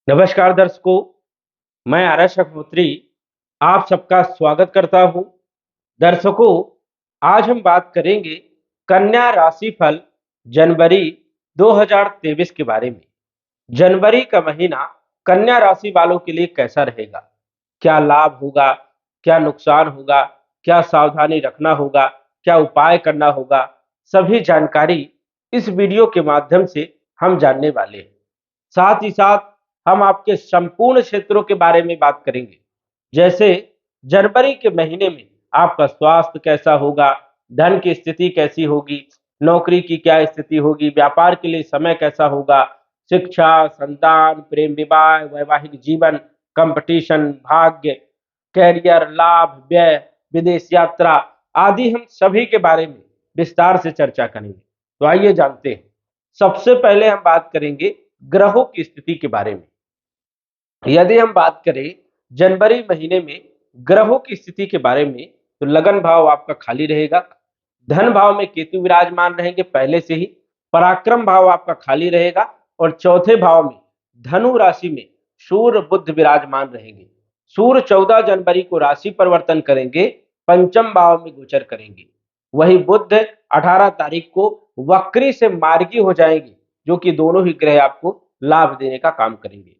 नमस्कार दर्शकों, मैं आरएस अग्निहोत्री आप सबका स्वागत करता हूं। दर्शकों, आज हम बात करेंगे कन्या राशिफल जनवरी 2023 के बारे में। जनवरी का महीना कन्या राशि वालों के लिए कैसा रहेगा? क्या लाभ होगा? क्या नुकसान होगा? क्या सावधानी रखना होगा? क्या उपाय करना होगा? सभी जानकारी इस वीडियो के माध्यम से हम जानने वाले हैं। साथ ही साथ हम आपके संपूर्ण क्षेत्रों के बारे में बात करेंगे, जैसे जनवरी के महीने में आपका स्वास्थ्य कैसा होगा, धन की स्थिति कैसी होगी, नौकरी की क्या स्थिति होगी, व्यापार के लिए समय कैसा होगा, शिक्षा, संतान, प्रेम विवाह, वैवाहिक जीवन, कंपटीशन, भाग्य, कैरियर, लाभ, व्यय, विदेश यात्रा आदि हम सभी के बारे में विस्तार से चर्चा करेंगे। तो आइए जानते हैं। सबसे पहले हम बात करेंगे ग्रहों की स्थिति के बारे में। यदि हम बात करें जनवरी महीने में ग्रहों की स्थिति के बारे में, तो लगन भाव आपका खाली रहेगा। धन भाव में केतु विराजमान रहेंगे पहले से ही। पराक्रम भाव आपका खाली रहेगा और चौथे भाव में धनु राशि में सूर्य बुध विराजमान रहेंगे। सूर्य 14 जनवरी को राशि परिवर्तन करेंगे, पंचम भाव में गोचर करेंगे। वही बुध 18 तारीख को वक्री से मार्गी हो जाएंगे, जो कि दोनों ही ग्रह आपको लाभ देने का काम करेंगे।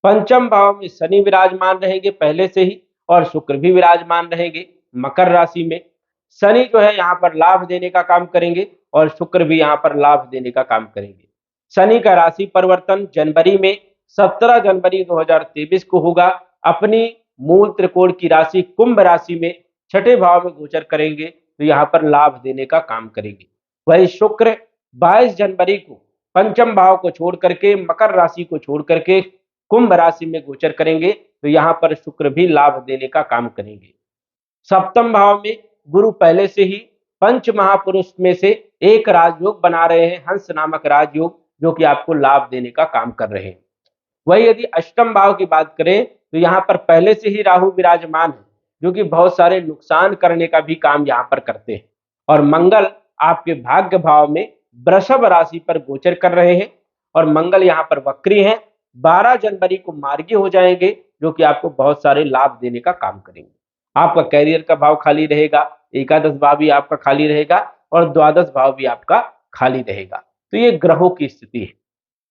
पंचम भाव में शनि विराजमान रहेंगे पहले से ही और शुक्र भी विराजमान रहेंगे मकर राशि में। शनि जो है यहाँ पर लाभ देने का काम करेंगे और शुक्र भी यहाँ पर लाभ देने का काम करेंगे। शनि का राशि परिवर्तन जनवरी में 17 जनवरी 2023 को होगा। अपनी मूल त्रिकोण की राशि कुंभ राशि में छठे भाव में गोचर करेंगे, तो यहाँ पर लाभ देने का काम करेंगे। वही शुक्र 22 जनवरी को पंचम भाव को छोड़ करके, मकर राशि को छोड़ करके कुंभ राशि में गोचर करेंगे, तो यहाँ पर शुक्र भी लाभ देने का काम करेंगे। सप्तम भाव में गुरु पहले से ही पंच महापुरुष में से एक राजयोग बना रहे हैं, हंस नामक राजयोग, जो कि आपको लाभ देने का काम कर रहे हैं। वही यदि अष्टम भाव की बात करें, तो यहाँ पर पहले से ही राहु विराजमान है, जो कि बहुत सारे नुकसान करने का भी काम यहाँ पर करते हैं। और मंगल आपके भाग्य भाव में वृषभ राशि पर गोचर कर रहे हैं और मंगल यहाँ पर वक्री हैं। 12 जनवरी को मार्गी हो जाएंगे, जो कि आपको बहुत सारे लाभ देने का काम करेंगे। आपका कैरियर का भाव खाली रहेगा, एकादश भाव भी आपका खाली रहेगा और द्वादश भाव भी आपका खाली रहेगा। तो ये ग्रहों की स्थिति है।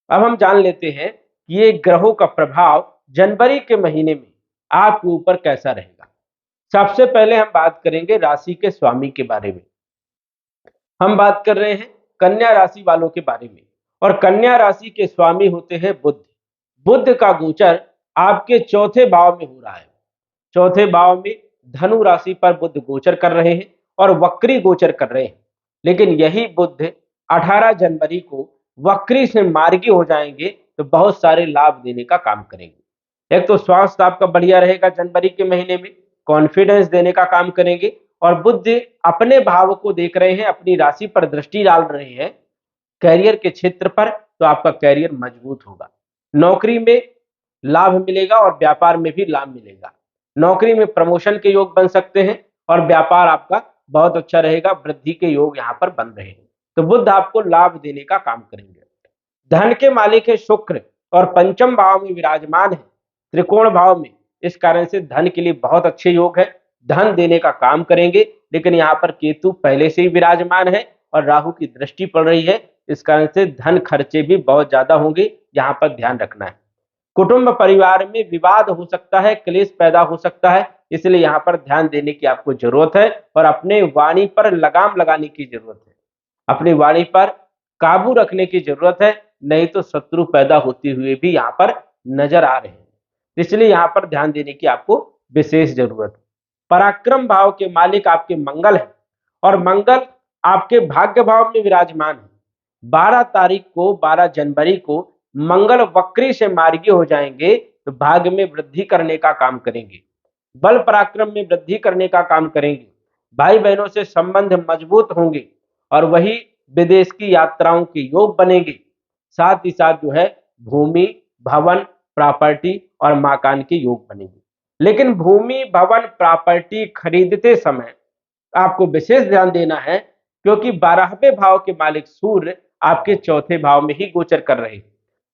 अब हम जान लेते हैं कि ये ग्रहों का प्रभाव जनवरी के महीने में आपके ऊपर कैसा रहेगा। सबसे पहले हम बात करेंगे राशि के स्वामी के बारे में। हम बात कर रहे हैं कन्या राशि वालों के बारे में, और कन्या राशि के स्वामी होते हैं बुध। बुध का गोचर आपके चौथे भाव में हो रहा है। चौथे भाव में धनु राशि पर बुध गोचर कर रहे हैं और वक्री गोचर कर रहे हैं। लेकिन यही बुध 18 जनवरी को वक्री से मार्गी हो जाएंगे, तो बहुत सारे लाभ देने का काम करेंगे। एक तो स्वास्थ्य आपका बढ़िया रहेगा जनवरी के महीने में, कॉन्फिडेंस देने का काम करेंगे। और बुध अपने भाव को देख रहे हैं, अपनी राशि पर दृष्टि डाल रहे हैं कैरियर के क्षेत्र पर, तो आपका कैरियर मजबूत होगा। नौकरी में लाभ मिलेगा और व्यापार में भी लाभ मिलेगा। नौकरी में प्रमोशन के योग बन सकते हैं और व्यापार आपका बहुत अच्छा रहेगा, वृद्धि के योग यहाँ पर बन रहे हैं। तो बुध आपको लाभ देने का काम करेंगे। धन के मालिक है शुक्र और पंचम भाव में विराजमान है, त्रिकोण भाव में। इस कारण से धन के लिए बहुत अच्छे योग है, धन देने का काम करेंगे। लेकिन यहाँ पर केतु पहले से ही विराजमान है और राहु की दृष्टि पड़ रही है, इस कारण से धन खर्चे भी बहुत ज्यादा होंगे, यहाँ पर ध्यान रखना है। कुटुंब परिवार में विवाद हो सकता है, क्लेश पैदा हो सकता है, इसलिए यहाँ पर ध्यान देने की आपको जरूरत है और अपने वाणी पर लगाम लगाने की जरूरत है। अपनी वाणी पर काबू रखने की जरूरत है, नहीं तो शत्रु पैदा होते हुए भी यहाँ पर नजर आ रहे हैं। इसलिए यहाँ पर ध्यान देने की आपको विशेष जरूरत है। पराक्रम भाव के मालिक आपके मंगल है और मंगल आपके भाग्य भाव में विराजमान है। 12 तारीख को 12 जनवरी को मंगल वक्री से मार्गी हो जाएंगे, तो भाग्य में वृद्धि करने का काम करेंगे, बल पराक्रम में वृद्धि करने का काम करेंगे। भाई बहनों से संबंध मजबूत होंगे और वही विदेश की यात्राओं के योग बनेंगे। साथ ही साथ जो है भूमि, भवन, प्रॉपर्टी और मकान के योग बनेंगे। लेकिन भूमि, भवन, प्रॉपर्टी खरीदते समय आपको विशेष ध्यान देना है, क्योंकि 12वें भाव के मालिक सूर्य आपके चौथे भाव में ही गोचर कर रहे हैं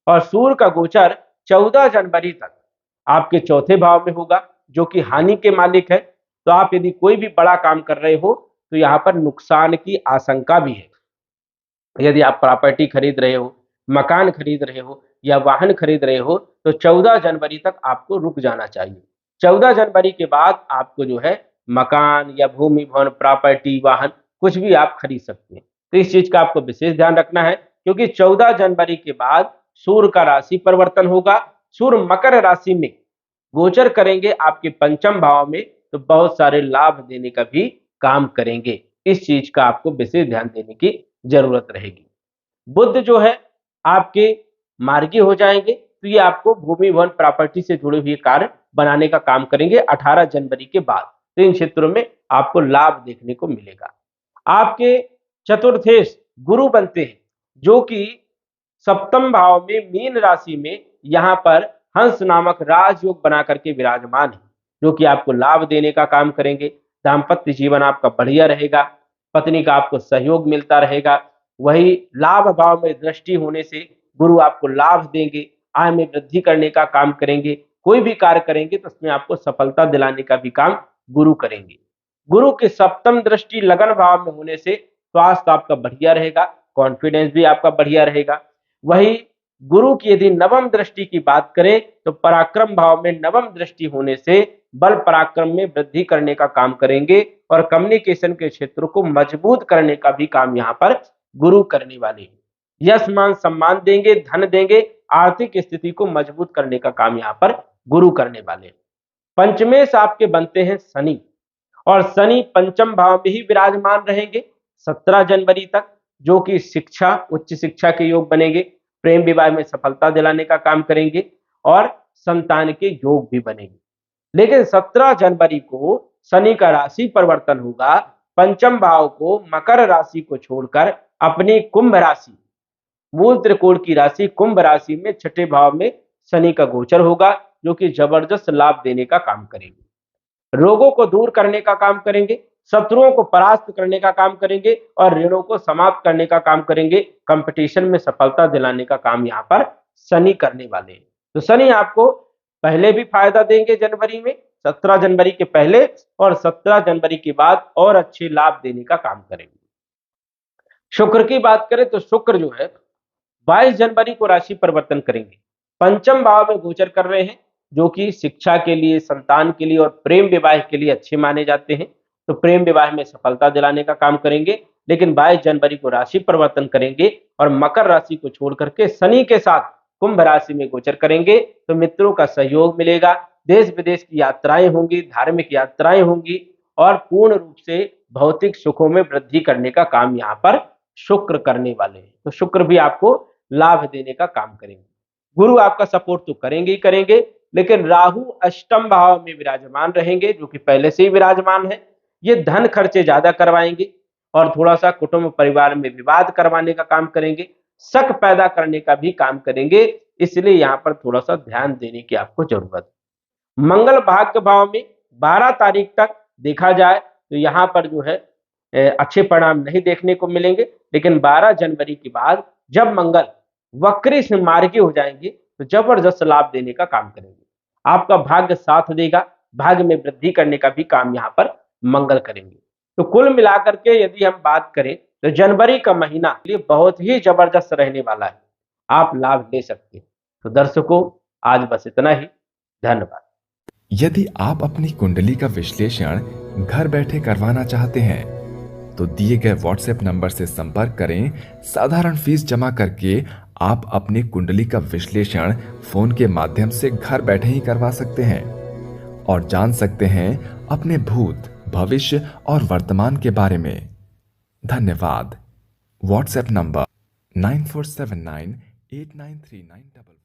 और सूर्य का गोचर 14 जनवरी तक आपके चौथे भाव में होगा, जो कि हानि के मालिक है। तो आप यदि कोई भी बड़ा काम कर रहे हो तो यहाँ पर नुकसान की आशंका भी है। यदि आप प्रॉपर्टी खरीद रहे हो, मकान खरीद रहे हो या वाहन खरीद रहे हो, तो 14 जनवरी तक आपको रुक जाना चाहिए। 14 जनवरी के बाद आपको जो है मकान या भूमि भवन, प्रॉपर्टी, वाहन कुछ भी आप खरीद सकते हैं। तो इस चीज का आपको विशेष ध्यान रखना है, क्योंकि 14 जनवरी के बाद सूर्य का राशि परिवर्तन होगा। सूर्य मकर राशि में गोचर करेंगे आपके पंचम भाव में, तो बहुत सारे लाभ देने का भी काम करेंगे। इस चीज का आपको विशेष ध्यान देने की जरूरत रहेगी। बुध जो है आपके मार्गी हो जाएंगे, तो ये आपको भूमि भवन प्रॉपर्टी से जुड़े हुए कार्य बनाने का काम करेंगे 18 जनवरी के बाद। तो इन क्षेत्रों में आपको लाभ देखने को मिलेगा। आपके चतुर्थेश गुरु बनते हैं, जो कि सप्तम भाव में मीन राशि में यहाँ पर हंस नामक राजयोग बना करके विराजमान है, जो कि आपको लाभ देने का काम करेंगे। दाम्पत्य जीवन आपका बढ़िया रहेगा, पत्नी का आपको सहयोग मिलता रहेगा। वही लाभ भाव में दृष्टि होने से गुरु आपको लाभ देंगे, आय में वृद्धि करने का काम करेंगे। कोई भी कार्य करेंगे तो उसमें आपको सफलता दिलाने का भी काम गुरु करेंगे। गुरु की सप्तम दृष्टि लगन भाव में होने से स्वास्थ्य आपका बढ़िया रहेगा, कॉन्फिडेंस भी आपका बढ़िया रहेगा। वही गुरु की यदि नवम दृष्टि की बात करें तो पराक्रम भाव में नवम दृष्टि होने से बल पराक्रम में वृद्धि करने का काम करेंगे और कम्युनिकेशन के क्षेत्र को मजबूत करने का भी काम यहाँ पर गुरु करने वाले हैं। यश मान सम्मान देंगे, धन देंगे, आर्थिक स्थिति को मजबूत करने का काम यहाँ पर गुरु करने वाले हैं। पंचमेश आपके बनते हैं शनि, और शनि पंचम भाव में ही विराजमान रहेंगे 17 जनवरी तक, जो कि शिक्षा, उच्च शिक्षा के योग बनेंगे, प्रेम विवाह में सफलता दिलाने का काम करेंगे और संतान के योग भी बनेंगे। लेकिन 17 जनवरी को शनि का राशि परिवर्तन होगा, पंचम भाव को मकर राशि को छोड़कर अपनी कुंभ राशि, मूल त्रिकोण की राशि कुंभ राशि में छठे भाव में शनि का गोचर होगा, जो कि जबरदस्त लाभ देने का काम करेंगे। रोगों को दूर करने का काम करेंगे, शत्रुओं को परास्त करने का काम करेंगे और ऋणों को समाप्त करने का काम करेंगे। कंपटीशन में सफलता दिलाने का काम यहाँ पर शनि करने वाले हैं। तो शनि आपको पहले भी फायदा देंगे जनवरी में, 17 जनवरी के पहले और 17 जनवरी के बाद और अच्छे लाभ देने का काम करेंगे। शुक्र की बात करें तो शुक्र जो है 22 जनवरी को राशि परिवर्तन करेंगे, पंचम भाव में गोचर कर रहे हैं, जो कि शिक्षा के लिए, संतान के लिए और प्रेम विवाह के लिए अच्छे माने जाते हैं। तो प्रेम विवाह में सफलता दिलाने का काम करेंगे। लेकिन 22 जनवरी को राशि परिवर्तन करेंगे और मकर राशि को छोड़ करके शनि के साथ कुंभ राशि में गोचर करेंगे, तो मित्रों का सहयोग मिलेगा, देश विदेश की यात्राएं होंगी, धार्मिक यात्राएं होंगी और पूर्ण रूप से भौतिक सुखों में वृद्धि करने का काम यहाँ पर शुक्र करने वाले हैं। तो शुक्र भी आपको लाभ देने का काम करेंगे। गुरु आपका सपोर्ट तो करेंगे ही करेंगे, लेकिन राहु अष्टम भाव में विराजमान रहेंगे, जो कि पहले से ही विराजमान है। ये धन खर्चे ज्यादा करवाएंगे और थोड़ा सा कुटुंब परिवार में विवाद करवाने का काम करेंगे, शक पैदा करने का भी काम करेंगे। इसलिए यहाँ पर थोड़ा सा ध्यान देने की आपको जरूरत है। मंगल भाग्य भाव में 12 तारीख तक देखा जाए तो यहाँ पर जो है अच्छे परिणाम नहीं देखने को मिलेंगे, लेकिन 12 जनवरी के बाद जब मंगल वक्री से मार्गी हो जाएंगे तो जबरदस्त लाभ देने का काम करेंगे। आपका भाग्य साथ देगा, भाग्य में वृद्धि करने का भी काम यहाँ पर मंगल करेंगे। तो कुल मिलाकर के यदि हम बात करें तो जनवरी का महीना ये बहुत ही जबरदस्त रहने वाला है, आप लाभ ले सकते हैं। तो दर्शकों, आज बस इतना ही। धन्यवाद। यदि आप अपनी कुंडली का विश्लेषण घर बैठे करवाना चाहते हैं तो दिए गए व्हाट्सएप नंबर से संपर्क करें। साधारण फीस जमा करके आप अपनी कुंडली का विश्लेषण फोन के माध्यम से घर बैठे ही करवा सकते हैं और जान सकते हैं अपने भूत, भविष्य और वर्तमान के बारे में। धन्यवाद। WhatsApp number 9479893955।